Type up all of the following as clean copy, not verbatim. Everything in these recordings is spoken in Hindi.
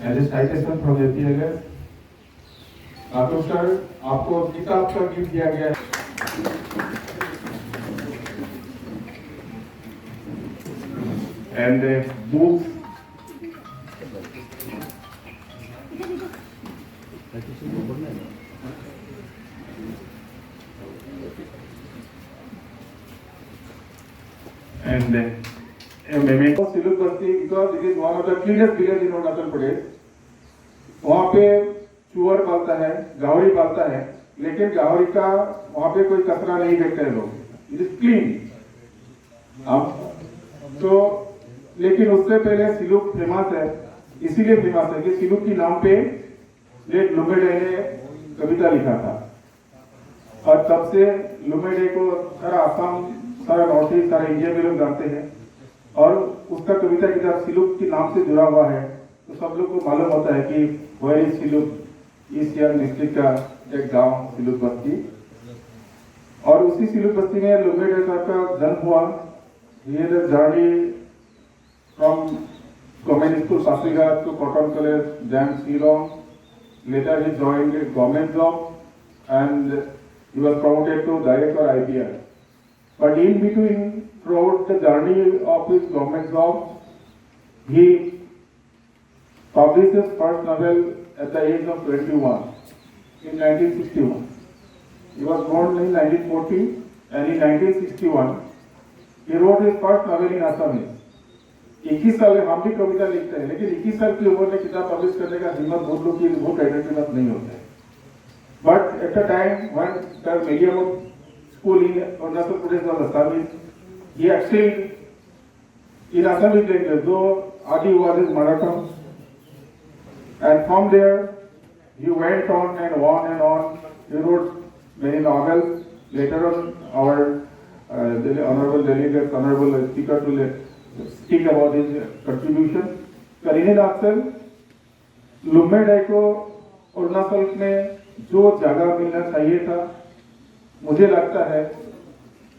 As a citation from APLS। Rathore sir, आपको किताब का गिफ्ट दिया गया है। And books and a memento Siluk Basti, because it is one of the cleanest village in Arunachal Pradesh। वहाँ पे चूअर पालता है, गाहरी पालता है, लेकिन गाहरी का वहाँ पे कोई कचरा नहीं फेंकते हैं लोग, इट इज क्लीन। अब तो लेकिन उससे पहले सिलुक फेमस है, इसीलिए फेमस है कि सिलुक की नाम पे लेट लुमेडे ने कविता लिखा था, और तब से लुमेडे को सारा आसाम, सारा नॉर्थ ईस्ट, सारा इंडिया में लोग जानते हैं, और उसका कविता किताब सिलुक के नाम से जुड़ा हुआ है। तो सब लोग को मालूम होता है कि where is Siluk, east Siang district का एक गांव सिलुक बस्ती, और उसी सिलुक बस्ती में लुमेडे साहब का जन्म हुआ। ये journey from government school Pasighat to Cotton College, then Shillong, later he joined a government job and he was promoted to director IPR. But in between, throughout the journey of his government job, he published his first novel at the age of 21 in 1961. He was born in 1940 and in 1961 he wrote his first novel in Assamese। 21 साल हम भी कविता लिखते हैं, लेकिन 21 साल की उम्र में किताब पब्लिश करने का हिम्मत बहुत लोग की बहुत हिम्मत नहीं होता है। But at the time when the medium of school in Arunachal Pradesh was Assamese, he excelled in Assamese language, though Adi was his mother tongue, and from there he went on and on and on. He wrote many novels. Later on, our honorable delegate, honorable speaker to speak about his contribution। करीने नासल लुमेडे को अरुणाचल में जो जगह मिलना चाहिए था, मुझे लगता है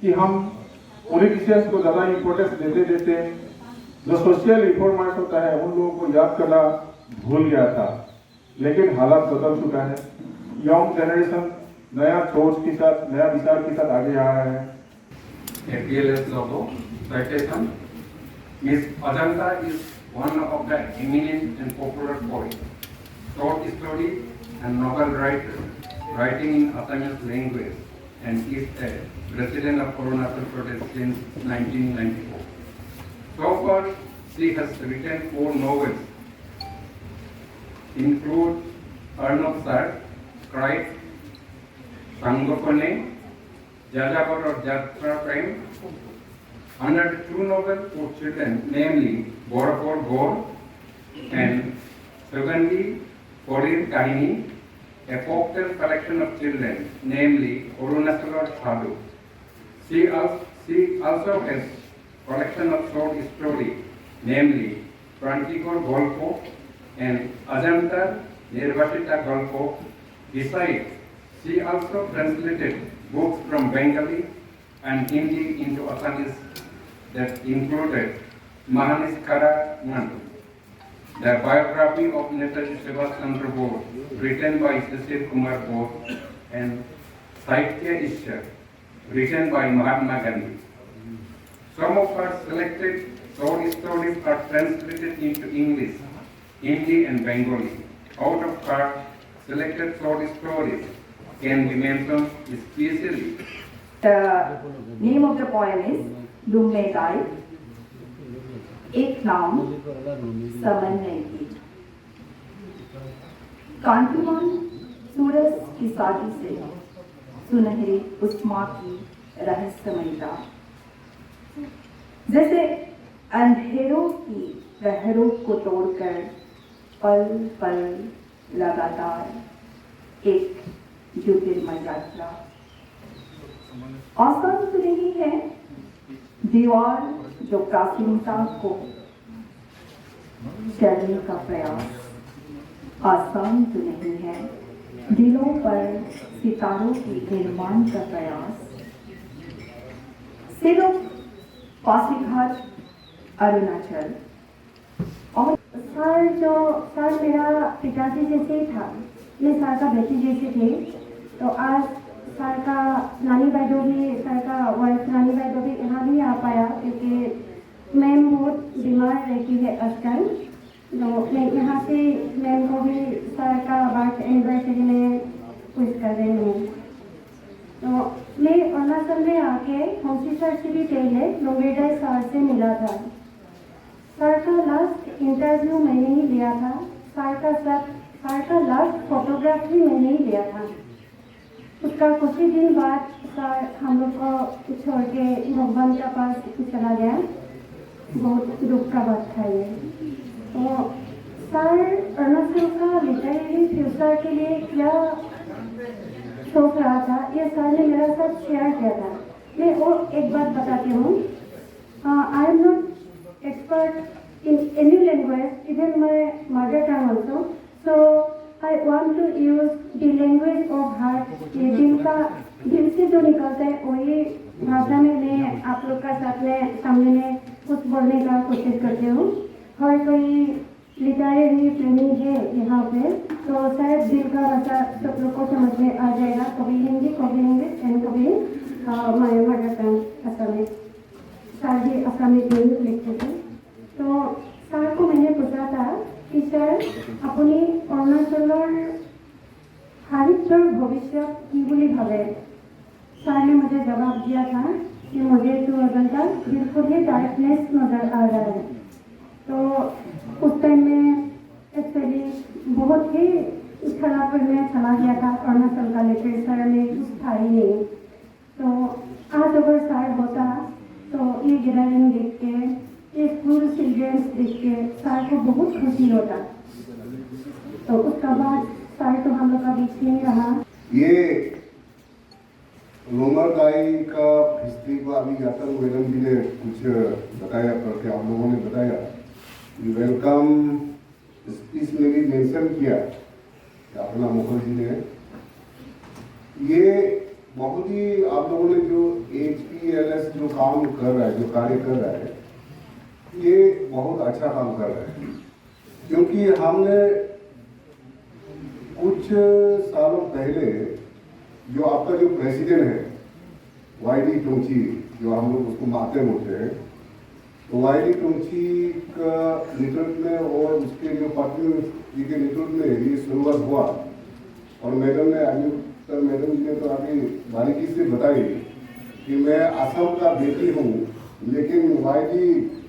कि हम पॉलिटिशियंस को ज़्यादा इम्पोर्टेंस देते देते जो सोशल रिफॉर्मर्स होता है उन लोगों को याद करना भूल गया था। लेकिन हालात बदल चुका है, यंग जनरेशन नया सोच के साथ, नया विचार के साथ आगे आ रहा है। APLS logo citation: Miss Ajanta is one of the eminent and popular poets, short story and novel writer, writing in Assamese language, and is a resident of Arunachal Pradesh since 1994. So far, she has written 4 novels, include Arnav Sar, Christ, Sangopane, Jajabar or Jatra Prime, under 2 novels for children, namely Borapur Gor and Sugandhi Korir Kahini, a folktale collection of children, namely Arunachal Sadhu. She also has collection of short story, namely Prantikor Golpo and Ajanta Nirvashita Golpo. Besides, she also translated books from Bengali and Hindi into Assamese that included Mahaniskara Nandu, the biography of Netaji Subhash Chandra Bose, written by Shishir Kumar Bose, and Sahitya Ishar, written by Mahatma Gandhi. Some of her selected short stories are translated into English, Hindi, and Bengali. Out of her selected short stories can be mentioned especially. The name of the poem is Lumedai, एक नाम समन्वय की। कांतिमान सूरज की शादी से सुनहरी उष्मा की रहस्यमयता, जैसे अंधेरों की लहरों को तोड़कर पल पल लगातार एक ज्योतिर्मय यात्रा। आसान तो नहीं है दीवार जो प्राचीनता को चलने का प्रयास, आसान तो नहीं है दिलों पर सितारों के निर्माण का प्रयास। सिर्फ पासीघाट अरुणाचल और सर मेरा पिताजी जैसे ही था, मैं सर का बेटी जैसी थी। तो आज सर का नानी भाईदो भी, सर का वाइफ नानी भाईदो भी यहाँ नहीं आ पाया क्योंकि मैम बहुत बीमार रहती है आजकल। तो मैं यहाँ से मैम को भी सर का बर्थ एनिवर्सरी में विश कर रही हूँ। तो मैं अरुणाचल में आके हंसी सर से भी पहले लोंगेडाई सर से मिला था। सर का लास्ट इंटरव्यू मैंने ही लिया था। सर का लास्ट फोटोग्राफ भी मैंने ही लिया था। उसका कुछ ही दिन बाद सर हम लोग को छोड़ के भगवान के पास चला गया। बहुत दुख का बात था ये। तो सर अरुणाचल का लिटरेरी फ्यूचर के लिए क्या सोच रहा था, ये सर ने मेरे साथ शेयर किया था। मैं और एक बात बताती हूँ। I am not expert in any language, even my mother tongue also. So I want to use the language of heart. ये दिल से जो निकलता है वही भाषा में मैं आप लोग का साथ में सामने में कुछ बोलने का कोशिश करती हूँ। हर कोई लिटरेरी प्रेमी है यहाँ पे, तो शायद दिल का भाषा सब लोग को समझ में आ जाएगा। कभी हिंदी, कभी इंग्लिश एंड कभी my mother tongue Asami. Sir ji Asami में लिखते थे। तो सर को मैंने पूछा था कि सर अपनी अरुणाचলৰ साहित्यৰ भविष्य की बुली भावे। सर ने मुझे जवाब दिया था कि मुझे तो अजंता बिल्कुल ही डार्कनेस नजर आ रहा है। तो उस टाइम में एक्चुअली बहुत ही खराब में चला गया था। अरुणाचल का लिटरेचर में कुछ था ही नहीं। तो आज अगर सर होता तो ये गैदरिंग देख के, ये फुल चिल्ड्रेंस देख के सर को बहुत खुशी होता। तो उसका बाद सर तो हम लोग का बीच नहीं रहा। ये लोंगरदाई का हिस्ट्री को अभी यात्रा मैडम जी ने कुछ बताया, करके आप लोगों ने बताया। वेलकम स्पीच में भी मेंशन किया अपना मुखर्जी ने। ये बहुत ही आप लोगों ने जो HPLS जो काम कर रहा है, जो कार्य कर रहा है, ये बहुत अच्छा काम कर रहा है। क्योंकि हमने कुछ सालों पहले जो आपका जो प्रेसिडेंट है YD टोंगची, जो हम लोग उसको माते बोलते हैं, तो YD टोंगची का नेतृत्व में और उसके जो पत्नी जी के नेतृत्व में ये शुरुआत हुआ। और मैडम ने सर मैडम जी ने तो अभी बारीकी से बताई कि मैं असम का बेटी हूँ, लेकिन YD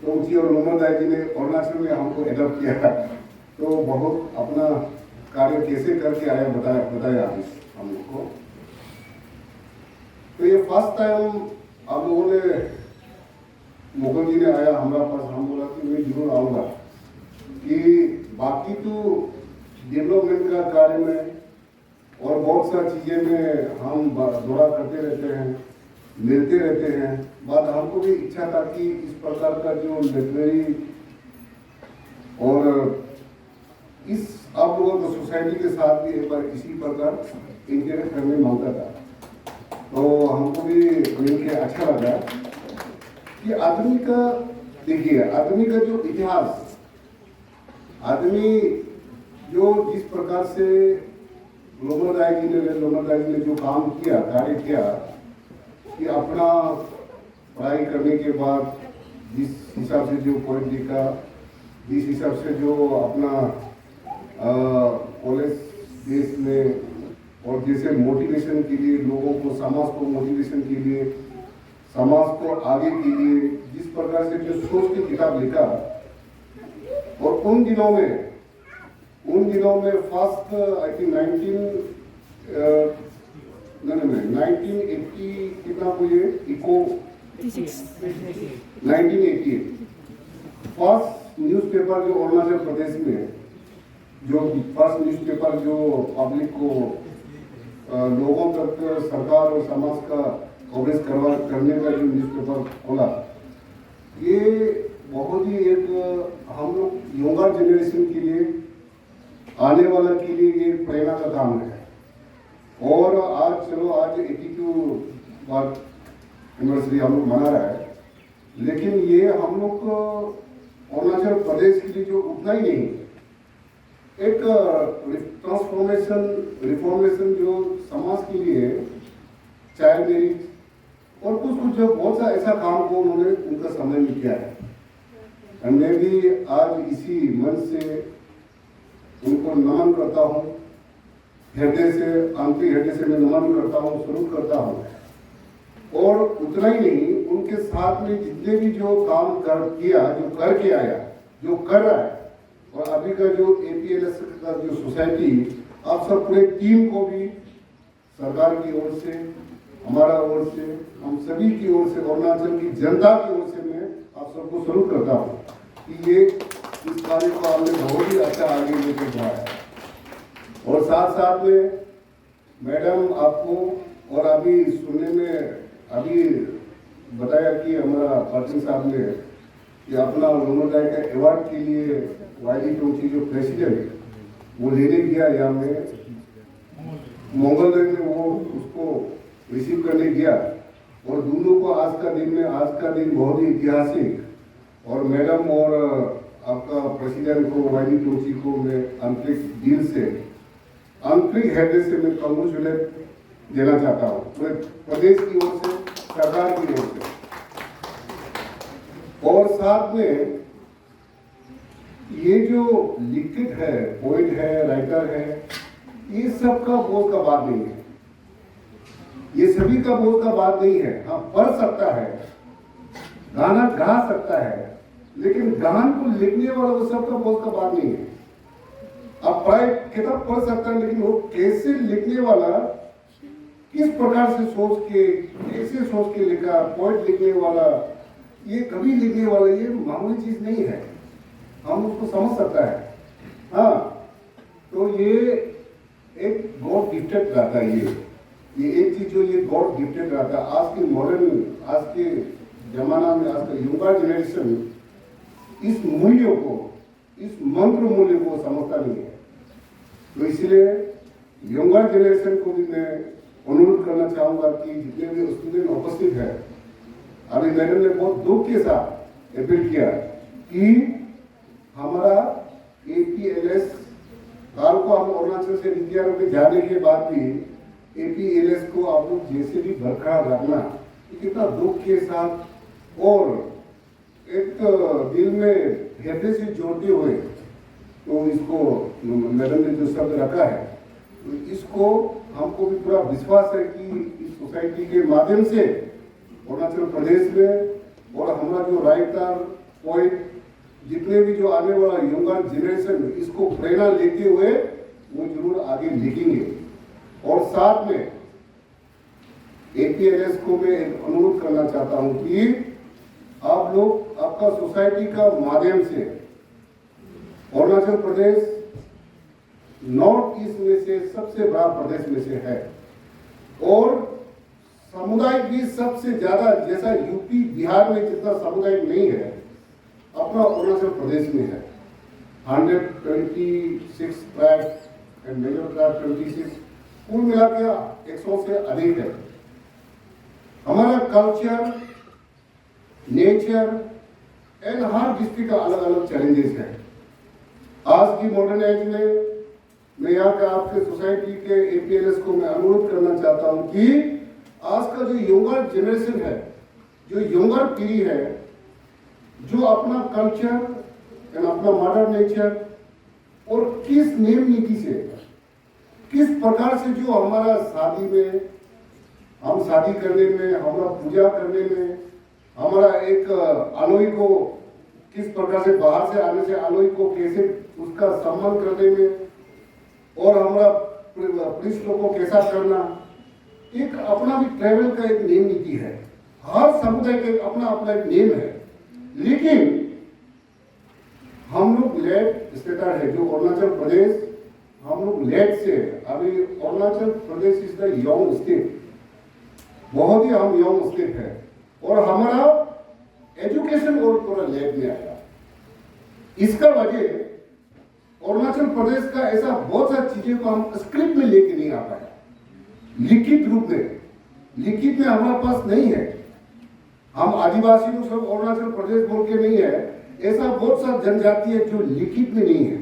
टोंगची और लोंगरदाई जी ने अरुणाचल में हमको एडॉप्ट किया। तो बहुत अपना कार्य कैसे करके आया बताया हम लोग को। तो ये फर्स्ट टाइम आप लोगों ने मुकुल जी ने आया हमारा पास। हम बोला कि मैं जरूर आऊँगा। कि बाकी तो डेवलपमेंट का कार्य में और बहुत सारी चीज़ें में हम दौरा करते रहते हैं, मिलते रहते हैं। बात हमको भी इच्छा था कि इस प्रकार का जो लिटरेरी और इस आप लोगों को सोसाइटी के साथ भी एक बार इसी प्रकार इंटरेक्ट करने मांगता था। तो हमको भी मिल के अच्छा लगा कि आदमी का, देखिए आदमी का जो इतिहास, आदमी जो जिस प्रकार से लोंगरदाई जी ने जो काम किया, कार्य किया, कि अपना पढ़ाई करने के बाद जिस हिसाब से जो पॉइंट लिखा, जिस हिसाब से जो अपना कॉलेज देश में और जैसे मोटिवेशन के लिए लोगों को, समाज को मोटिवेशन के लिए, समाज को आगे के लिए जिस प्रकार से जो सोच के किताब लिखा। और उन दिनों में फर्स्ट आई थिंक 1980 कितना को ये 1988 फर्स्ट न्यूज़पेपर जो अरुणाचल प्रदेश में, जो फर्स्ट न्यूज़पेपर जो पब्लिक को लोगों तक सरकार और समाज का कवरेज करने का जो न्यूज़पेपर खोला, ये बहुत ही एक हम लोग यंगर जनरेशन के लिए, आने वाला के लिए ये प्रेरणा का काम है। और आज चलो आज 82 बार एनिवर्सरी हम लोग मना रहा है, लेकिन ये हम लोग को अरुणाचल प्रदेश के लिए जो उतना ही नहीं, एक ट्रांसफॉर्मेशन रिफॉर्मेशन जो समाज के लिए चाइल्ड मैरिज और कुछ कुछ जो बहुत सा ऐसा काम को उन्होंने उनका समय में किया है। और मैं भी आज इसी मन से उनको नमन करता हूँ, हृदय से, आंतरिक हृदय से मैं नमन करता हूँ, सलूट करता हूँ। और उतना ही नहीं, उनके साथ में जितने भी जो काम किया, जो करके आया, जो कर रहा है, और अभी का जो APLS का जो सोसाइटी, आप सब पूरे टीम को भी सरकार की ओर से, हमारा ओर से, हम सभी की ओर से, अरुणाचल की जनता की ओर से मैं आप सबको सलूट करता हूँ कि ये इस कार्य को आपने बहुत ही अच्छा आगे लेके जाया है। और साथ साथ में मैडम आपको, और अभी सुनने में अभी बताया कि हमारा पाटिल साहब ने कि अपना अरुणोदय का अवार्ड के लिए YD टोंगची जो प्रेसिडेंट वो लेने गया यहाँ में मंगलदय में, वो उसको रिसीव करने गया। और दोनों को आज का दिन बहुत ही ऐतिहासिक, और मैडम और आपका प्रेसिडेंट को YD टोंगची को मैं आंतरिक दिल से, आंतरिक हृदय से मैं कांग्रेचुलेट देना चाहता हूँ, पूरे प्रदेश की ओर से, सरकार की ओर से। और साथ में ये जो लिखित है, पोइट है, राइटर है, ये सब का बोझ का बात नहीं है, ये सभी का बोझ का बात नहीं है। हाँ, पढ़ सकता है, गाना गा सकता है, लेकिन गान को लिखने वाला वो सब का बोझ का बात नहीं है। आप पढ़ाई किताब पढ़ सकता है, लेकिन वो कैसे लिखने वाला, किस प्रकार से सोच के, कैसे सोच के लिखा, पोइट लिखने वाला, ये कभी लिखने वाला, ये मामूली चीज नहीं है, हम उसको समझ सकता है। हाँ, तो ये एक गॉड गिफ्टेड रहता है, ये एक चीज जो ये गॉड गिफ्टेड रहता है। आज के मॉडर्न, आज के जमाना में, आज का युवा जनरेशन इस मूल्यों को, इस मंत्र मूल्य को समझता नहीं है। तो इसलिए यंगर जनरेशन को भी मैं अनुरोध करना चाहूंगा कि जितने भी स्टूडेंट उपस्थित है, अभी मैडम ने बहुत दुख के साथ अपील किया कि हमारा APLS काल को हम अरुणाचल से विद्यालयों में जाने के बाद भी APLS को आप लोग जैसे भी बरकरार रखना, कितना दुख के साथ और एक दिल में हृदय से जोड़ते हुए, तो इसको मैडम ने जो शब्द रखा है, तो इसको हमको भी पूरा विश्वास है कि इस सोसाइटी के माध्यम से अरुणाचल प्रदेश में, और हमारा जो राइटर, पोइट, जितने भी जो आने वाला यंगर जनरेशन इसको प्रेरणा लेते हुए वो जरूर आगे लिखेंगे। और साथ में APLS को मैं एक अनुरोध करना चाहता हूं कि आप लोग, आपका सोसाइटी का माध्यम से अरुणाचल प्रदेश नॉर्थ ईस्ट में से सबसे बड़ा प्रदेश में से है, और समुदाय भी सबसे ज्यादा, जैसा यूपी बिहार में जितना समुदाय नहीं है, अपना अरुणाचल प्रदेश में है। 126 ट्राइब एंड मेजर ट्राइब 26, कुल मिला के 100 से अधिक है। हमारा culture, nature and her district का अलग अलग चैलेंजेस है। आज की मॉडर्न एज में मैं यहाँ का आपके सोसाइटी के APLS को मैं अनुरोध करना चाहता हूँ कि आज का जो यंगर जनरेशन है, जो यंगर पीढ़ी है, जो अपना कल्चर एंड अपना मॉडर्न नेचर और किस नियम नीति से, किस प्रकार से जो हमारा शादी में, हम शादी करने में, हमारा पूजा करने में, हमारा एक आलोई को किस प्रकार से, बाहर से आने से आलोई को कैसे उसका सम्मान करने में, और हमारा पुलिस लोग को कैसा करना, एक अपना भी ट्रेवल का एक नियम नीति है। हर समुदाय का अपना अपना एक नियम है। लेकिन हम लोग लेट स्टेटर है, जो अरुणाचल प्रदेश, हम लोग लेट से, अभी Arunachal Pradesh is the young state, बहुत ही हम यंग स्टेट है, और हमारा एजुकेशन और थोड़ा लेट में आया। इसका वजह अरुणाचल प्रदेश का ऐसा बहुत सारी चीजें को हम स्क्रिप्ट में लेके नहीं आ पाया, लिखित रूप में, हमारे पास नहीं है। हम आदिवासी लोग सब अरुणाचल प्रदेश बोल के नहीं है, ऐसा बहुत सा जनजाति है जो लिखित में नहीं है।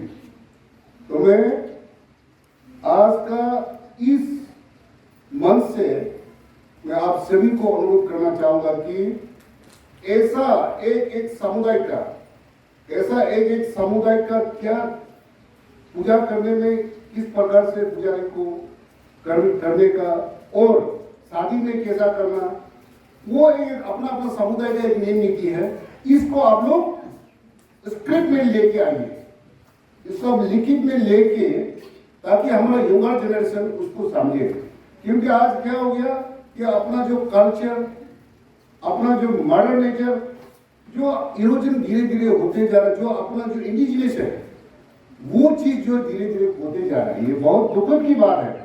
तो मैं आज का इस मंच से मैं आप सभी को अनुरोध करना चाहूंगा कि ऐसा एक समुदाय का क्या पूजा करने में किस प्रकार से पुजारी को करने का और शादी में कैसा करना, वो एक अपना अपना समुदाय का एक नियम नीति है। इसको आप लोग स्क्रिप्ट में लेके आइए, इसको आप लिखित में लेके, ताकि हमारा यंगर जनरेशन उसको समझे। क्योंकि आज क्या हो गया कि अपना जो कल्चर, अपना जो मॉडर्न नेचर, जो इरोजन धीरे धीरे होते जा रहा है, जो अपना जो इंडिजिनस है, वो चीज जो धीरे धीरे होते जा रहा है, ये बहुत दुखद की बात है।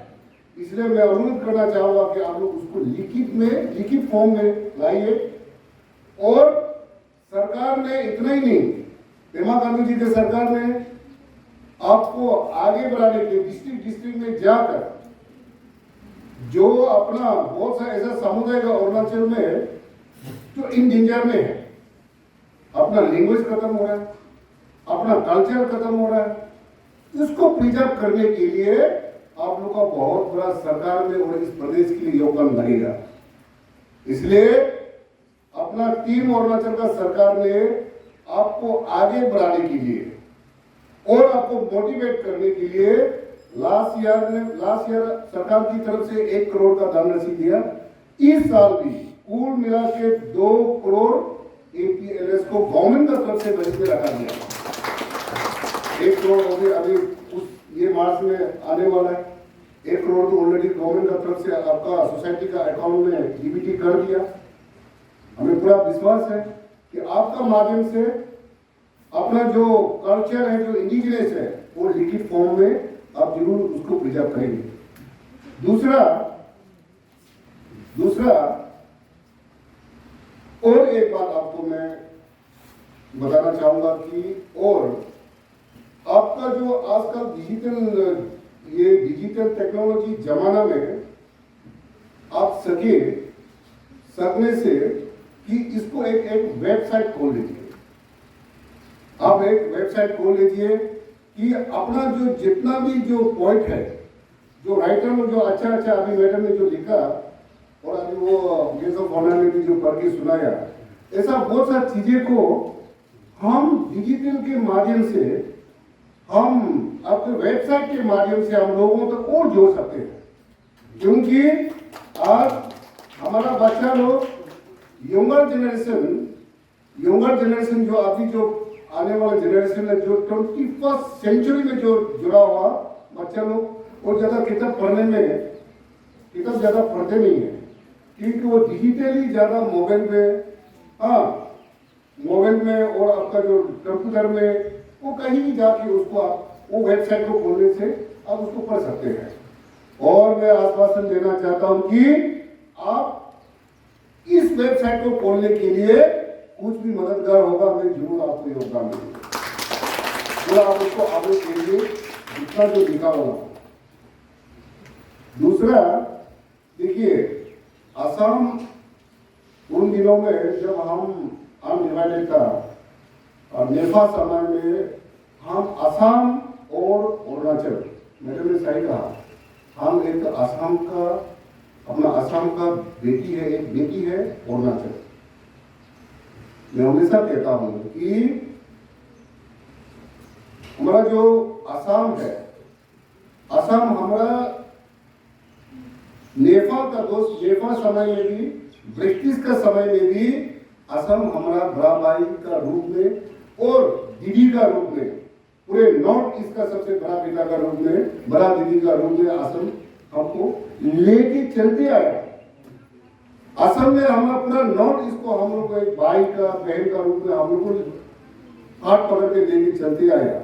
इसलिए मैं अनुरोध करना चाहूंगा कि आप लोग उसको लिखित फॉर्म में लाइए। और सरकार ने इतना ही नहीं, पेमा गांधी जी के सरकार ने आपको आगे बढ़ाने के लिए डिस्ट्रिक्ट में जाकर जो अपना बहुत सा ऐसा समुदाय का अरुणाचल में जो इन डेंजर में है, अपना लैंग्वेज खत्म हो रहा है, अपना कल्चर खत्म हो रहा है, इसको प्रिजर्व करने के लिए आप लोग का बहुत बड़ा सरकार में और इस प्रदेश के लिए योगदान लगेगा। इसलिए अपना टीम अरुणाचल का सरकार ने आपको आगे बढ़ाने के लिए और आपको मोटिवेट करने के लिए लास्ट ईयर सरकार की तरफ से 1 करोड़ का धनराशि दिया। इस साल भी कुल मिला के 2 करोड़ APLS को गवर्नमेंट की तरफ से बजट में रखा गया। 1 करोड़ हो गए, अभी ये मार्च में आने वाला है। 1 करोड़ तो ऑलरेडी गवर्नमेंट की तरफ से आपका सोसाइटी का अकाउंट में DBT कर दिया। हमें पूरा विश्वास है कि आपका माध्यम से अपना जो कल्चर है, जो इंडिजिनस है, वो लिखित फॉर्म में आप जरूर उसको प्रिजर्व करेंगे। दूसरा और एक बात आपको मैं बताना चाहूंगा कि और आपका जो आजकल डिजिटल टेक्नोलॉजी जमाना में आप सकने से कि इसको एक वेबसाइट खोल लीजिए। आप एक वेबसाइट खोल लीजिए कि अपना जो जितना भी जो पॉइंट है, जो राइटर ने जो अच्छा अभी मैडम ने जो लिखा और अभी वो गेस्ट ऑफ ऑनर ने भी जो पढ़ के सुनाया, ऐसा बहुत सारी चीजें को हम डिजिटल के माध्यम से, हम अपने वेबसाइट के माध्यम से हम लोगों तक और जोड़ सकते हैं। क्योंकि आज हमारा बच्चा लोग यंगर जनरेशन जो अभी जो आने वाला जनरेशन है, जो 21st सेंचुरी में जो जुड़ा हुआ बच्चा लोग, और ज्यादा किताब ज्यादा पढ़ते नहीं है, क्योंकि वो डिजिटली ज्यादा मोबाइल में और आपका जो कंप्यूटर में, वो कहीं भी जाके उसको आप वो वेबसाइट को खोलने से आप उसको पढ़ सकते हैं। और मैं आश्वासन देना चाहता हूं कि आप इस वेबसाइट को खोलने के लिए कुछ भी मददगार होगा, मैं जरूर आपको योगदान दूंगा। जो आप उसको आगे करिए जितना जो लिखा होगा। दूसरा देखिए, असम उन दिनों में जब हम अनडिवाइडेड था और नेफा समय में हम असम और अरुणाचल, मैंने सही कहा, हम एक असम का अपना असम का बेटी है, एक बेटी है अरुणाचल। मैं हमेशा कहता हूं कि हमारा जो असम है, असम हमारा नेफा का दोस्त, नेफा समय में भी, ब्रिटिश का समय में भी असम हमारा बड़ा भाई का रूप में और दीदी का रूप में, पूरे नॉर्थ ईस्ट का सबसे बड़ा पिता का रूप में, बड़ा दीदी का रूप में असम हमको लेके चलते आया। असम में हमारा पूरा नॉर्थ ईस्ट को हम लोग को एक भाई का, बहन का रूप में हम लोग को हाथ पकड़ के लेके चलते आया।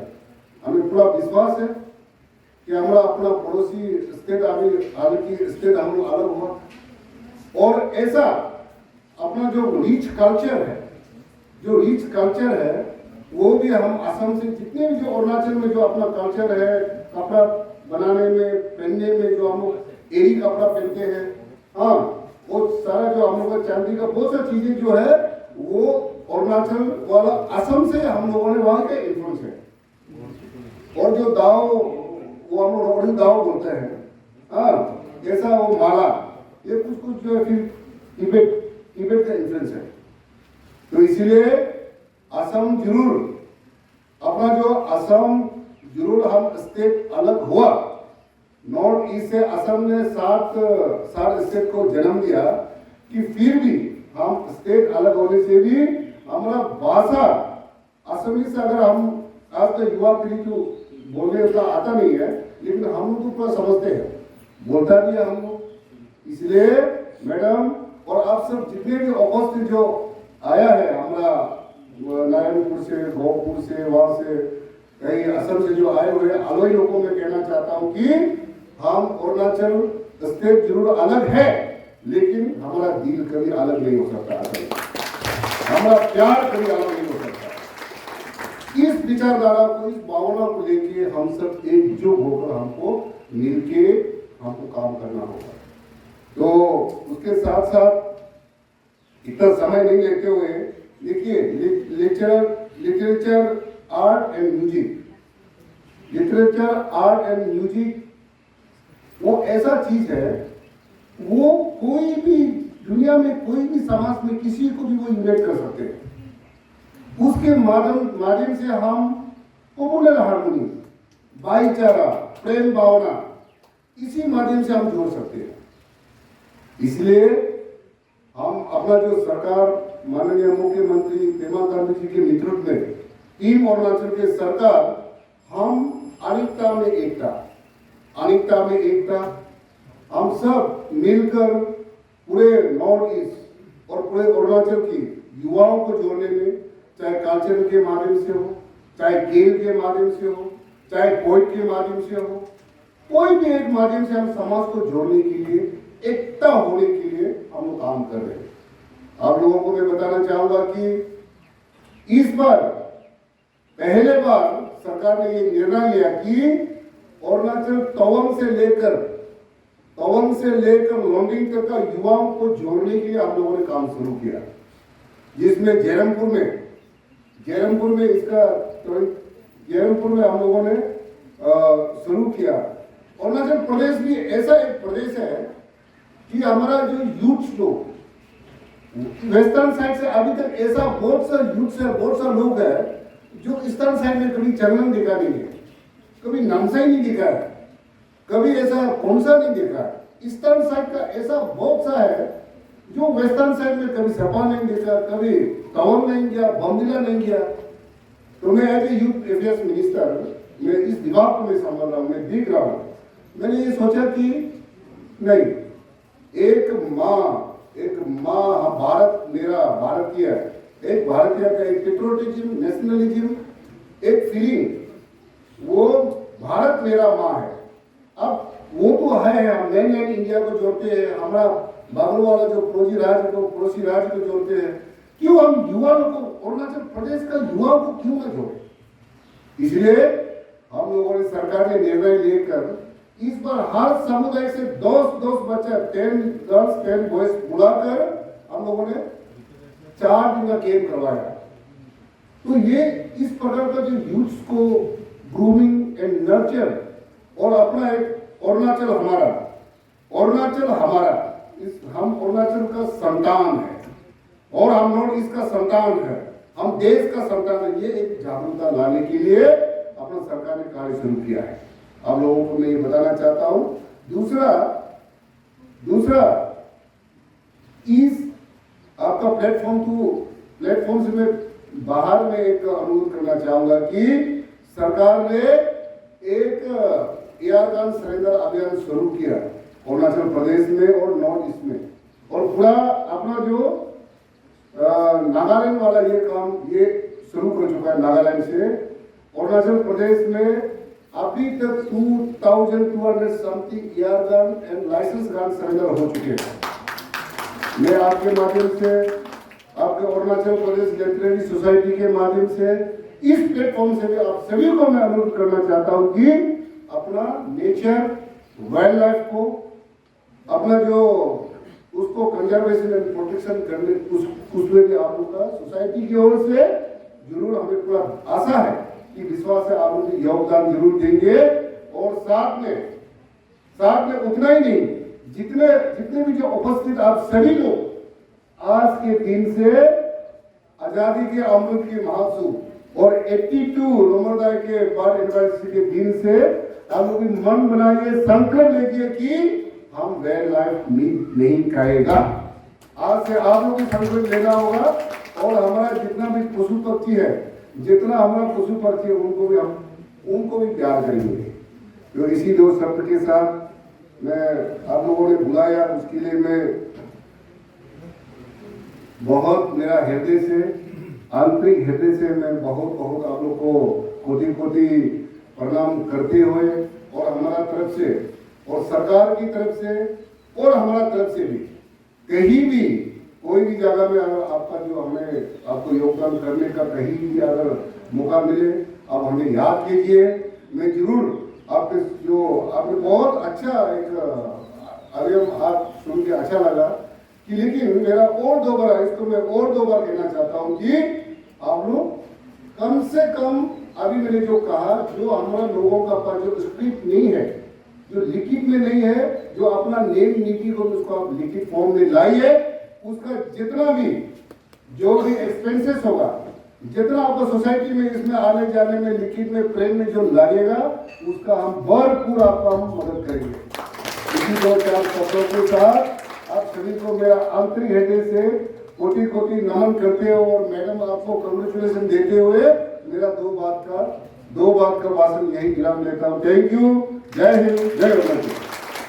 हमें पूरा विश्वास है कि हमारा अपना पड़ोसी स्टेट अभी स्टेट हम लोग अलग हुआ। और ऐसा अपना जो रिच कल्चर है वो भी हम असम से, जितने भी जो अरुणाचल में जो अपना कल्चर है, कपड़ा बनाने में, पहनने में, जो हम लोग एरी कपड़ा पहनते हैं, हाँ, वो सारा जो हम लोग का चांदी का बहुत सा चीजें जो है वो अरुणाचल वाला असम से हम लोगों ने वहां के इन्फ्लुएंस है। और जो दाव वो हम लोग दाव बोलते हैं, हाँ ऐसा वो माला, ये कुछ कुछ जो है फिर तिब्बत का इन्फ्लुएंस है। तो इसीलिए असम जरूर अपना जो असम जरूर हम स्टेट अलग हुआ, नॉर्थ ईस्ट से असम ने सात स्टेट को जन्म दिया कि फिर भी हम स्टेट अलग होने से भी हमारा भाषा असमी से अगर हम आज तो युवा पीढ़ी को बोलने उतना आता नहीं है, लेकिन हम लोग तो पूरा समझते हैं, बोलता भी है हम लोग। इसलिए मैडम और आप सब जितने भी उपस्थित जो आया है हमारा नारायणपुर से, गोपुर से, वहां से कहीं असम से जो आए हुए अलोई लोगों में कहना चाहता हूं कि हम अरुणाचल स्टेट जरूर अलग है, लेकिन हमारा दिल कभी अलग नहीं हो सकता, हमारा प्यार कभी अलग नहीं हो सकता। इस विचारधारा को, इस भावना को लेके हम सब एकजुट होकर हमको मिलके हमको काम करना होगा। तो उसके साथ साथ इतना समय नहीं लेते हुए देखिए लिटरेचर आर्ट एंड म्यूजिक वो ऐसा चीज है, वो कोई भी दुनिया में कोई भी समाज में किसी को भी वो इन्वेट कर सकते हैं। उसके माध्यम से हम कम्युनल हार्मोनी, भाईचारा, प्रेम भावना, इसी माध्यम से हम जोड़ सकते हैं। इसलिए हम अपना जो सरकार माननीय मुख्यमंत्री पेमा खांडू जी के नेतृत्व में टीम अरुणाचल के सरकार, हम अनेकता में एकता हम सब मिलकर पूरे नॉर्थ ईस्ट और पूरे अरुणाचल की युवाओं को जोड़ने में, चाहे कल्चर के माध्यम से हो, चाहे खेल के माध्यम से हो, चाहे पोइट के माध्यम से हो, कोई भी एक माध्यम से हम समाज को जोड़ने के लिए, एकता होने के लिए हम लोग काम कर रहे हैं। आप लोगों को मैं बताना चाहूंगा कि इस बार पहले बार सरकार ने ये निर्णय लिया कि अरुणाचल तवांग से लेकर लोंगडिंग तक का युवाओं को जोड़ने के लिए हम लोगों ने काम शुरू किया, जिसमें जयरामपुर में हम लोगों ने शुरू किया। अरुणाचल प्रदेश भी ऐसा एक प्रदेश है कि हमारा जो यूथ लोग वेस्टर्न साइड से अभी तक ऐसा बहुत सा लोग है जो ईस्टर्न साइड में कभी चंगलन दिखा नहीं है, कभी नामसाई नहीं दिखा है, कभी ऐसा कौनसा नहीं देखा है। ईस्टर्न साइड का ऐसा बहुत सा है जो वेस्टर्न साइड में कभी सपा नहीं देखा, कभी तवांग नहीं गया, बमदिला नहीं गया। तो मैं as a youth affairs minister, मैं इस विभाग को मैं संभाल रहा हूँ, मैं देख रहा हूँ। मैंने ये सोचा कि नहीं, एक माँ भारत मेरा भारतीय, एक भारतीय का एक पेट्रोटिज्म, नेशनलिज्म, एक फीलिंग, वो भारत मेरा माँ है। अब वो तो है, हम नए इंडिया को जोड़ते हैं, हमारा बगल वाला जो पड़ोसी राज्य को जोड़ते हैं, क्यों हम युवाओं को, अरुणाचल प्रदेश का युवाओं को क्यों ना जोड़े। इसलिए हम लोगों ने, सरकार ने निर्णय लेकर इस बार हर समुदाय से 10 बच्चा, 10 गर्ल्स 10 बॉयज बुलाकर हम लोगों ने 4 दिन का कैंप करवाया। तो ये इस प्रकार का जो यूथ को ग्रूमिंग एंड नर्चर, और अपना एक अरुणाचल हमारा, हम अरुणाचल का संतान है और हम नॉर्थ ईस्ट का संतान है, हम देश का संतान है। ये एक जागरूकता लाने के लिए अपना सरकार ने कार्य शुरू किया है। आप लोगों को मैं ये बताना चाहता हूं। दूसरा इस आपका प्लेटफॉर्म से मैं बाहर में एक अनुरोध करना चाहूंगा कि सरकार ने एक एयरगन सरेंडर अभियान शुरू किया अरुणाचल प्रदेश में और नॉर्थ ईस्ट में, और पूरा अपना जो नागालैंड वाला ये काम ये शुरू कर चुका है। नागालैंड से अरुणाचल प्रदेश में अभी तक 2200 something airgun and license gun surrender हो चुके हैं। मैं आपके माध्यम से, आपके अरुणाचल प्रदेश लिटरेरी सोसाइटी के माध्यम से, इस प्लेटफॉर्म से भी आप सभी को मैं अनुरोध करना चाहता हूं कि अपना नेचर, वाइल्ड लाइफ को, अपना जो उसको उसको कंजर्वेशन एंड प्रोटेक्शन करने उसमें भी आप लोग का सोसाइटी की ओर से जरूर हमें पूरा आशा है कि विश्वास है आप लोग योगदान जरूर देंगे। और साथ में उतना ही नहीं, जितने भी जो उपस्थित आप सभी लोग आज के दिन से आजादी के अमृत के महोत्सव और 82 नंबरदार के बर्थ एनिवर्सरी के दिन से आप लोग मन बनाइए, संकल्प लीजिए कि हम वेल लाइफ मीट नहीं खाएगा। आज से आप लोग को संकल्प लेना होगा और हमारा जितना भी पशु पक्षी है, जितना हमारा पशु पक्षी है उनको भी प्यार करेंगे। तो इसी दो शब्द के साथ मैं आप लोगों ने बुलाया, उसके लिए मैं बहुत मेरा हृदय से, आंतरिक हृदय से मैं बहुत आप लोग को कोटि प्रणाम करते हुए और हमारा तरफ से और सरकार की तरफ से और हमारा तरफ से भी कहीं भी कोई भी जगह में अगर आपका जो हमें आपको योगदान करने का कहीं भी अगर मौका मिले आप हमें याद कीजिए। मैं जरूर आपके जो आपने बहुत अच्छा एक अवयव आप सुन के अच्छा लगा कि, लेकिन मेरा और दो बार इसको मैं और दो बार कहना चाहता हूँ कि आप लोग कम से कम अभी मैंने जो कहा, जो हमारा लोगों का पास जो स्क्रिप्ट नहीं है, जो लिखित में नहीं है, जो अपना नेम नीति को उसको आप लिखित फॉर्म में लाइए, उसका जितना भी जो भी एक्सपेंसेस होगा, जितना आपको सोसाइटी में इसमें आने जाने में लिखित में प्रेम में जो लागेगा उसका हम भरपूर आपको हम मदद करेंगे। इसी दो चार शब्दों के साथ आप सभी को मेरा आंतरिक हृदय से कोटि नमन करते हो और मैडम आपको कांग्रेचुलेशन देते हुए मेरा दो बात का भाषण यही विराम लेता हूँ। Thank you. जय हिंद, जय भारत।